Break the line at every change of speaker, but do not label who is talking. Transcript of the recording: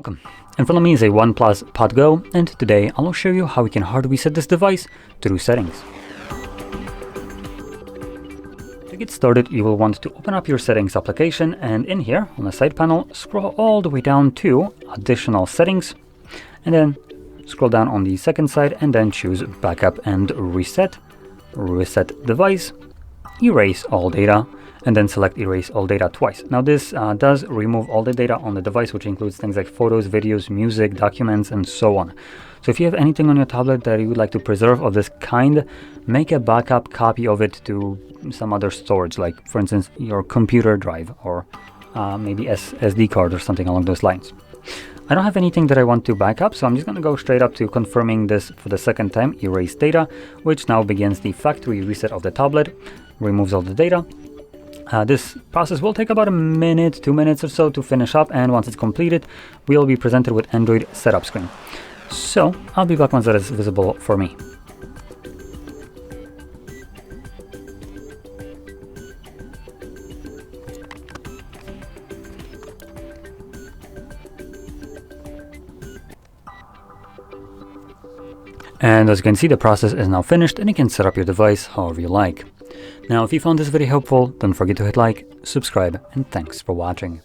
Welcome. In front of me is a OnePlus Pad Go, and today I'll show you how we can hard reset this device through settings. To get started, you will want to open up your settings application, and in here on the side panel, scroll all the way down to additional settings, and then scroll down on the second side and then choose backup and reset, reset device, erase all data, and then select erase all data twice. Now this does remove all the data on the device, which includes things like photos, videos, music, documents, and so on. So if you have anything on your tablet that you would like to preserve of this kind, make a backup copy of it to some other storage, like for instance your computer drive or maybe SD card or something along those lines. I don't have anything that I want to back up, so I'm just going to go straight up to confirming this for the second time, erase data, which now begins the factory reset of the tablet, removes all the data. This process will take about a minute, 2 minutes or so to finish up, and once it's completed, we'll be presented with Android setup screen. So I'll be back once that is visible for me. And as you can see, the process is now finished and you can set up your device however you like. Now, if you found this video helpful, don't forget to hit like, subscribe, and thanks for watching.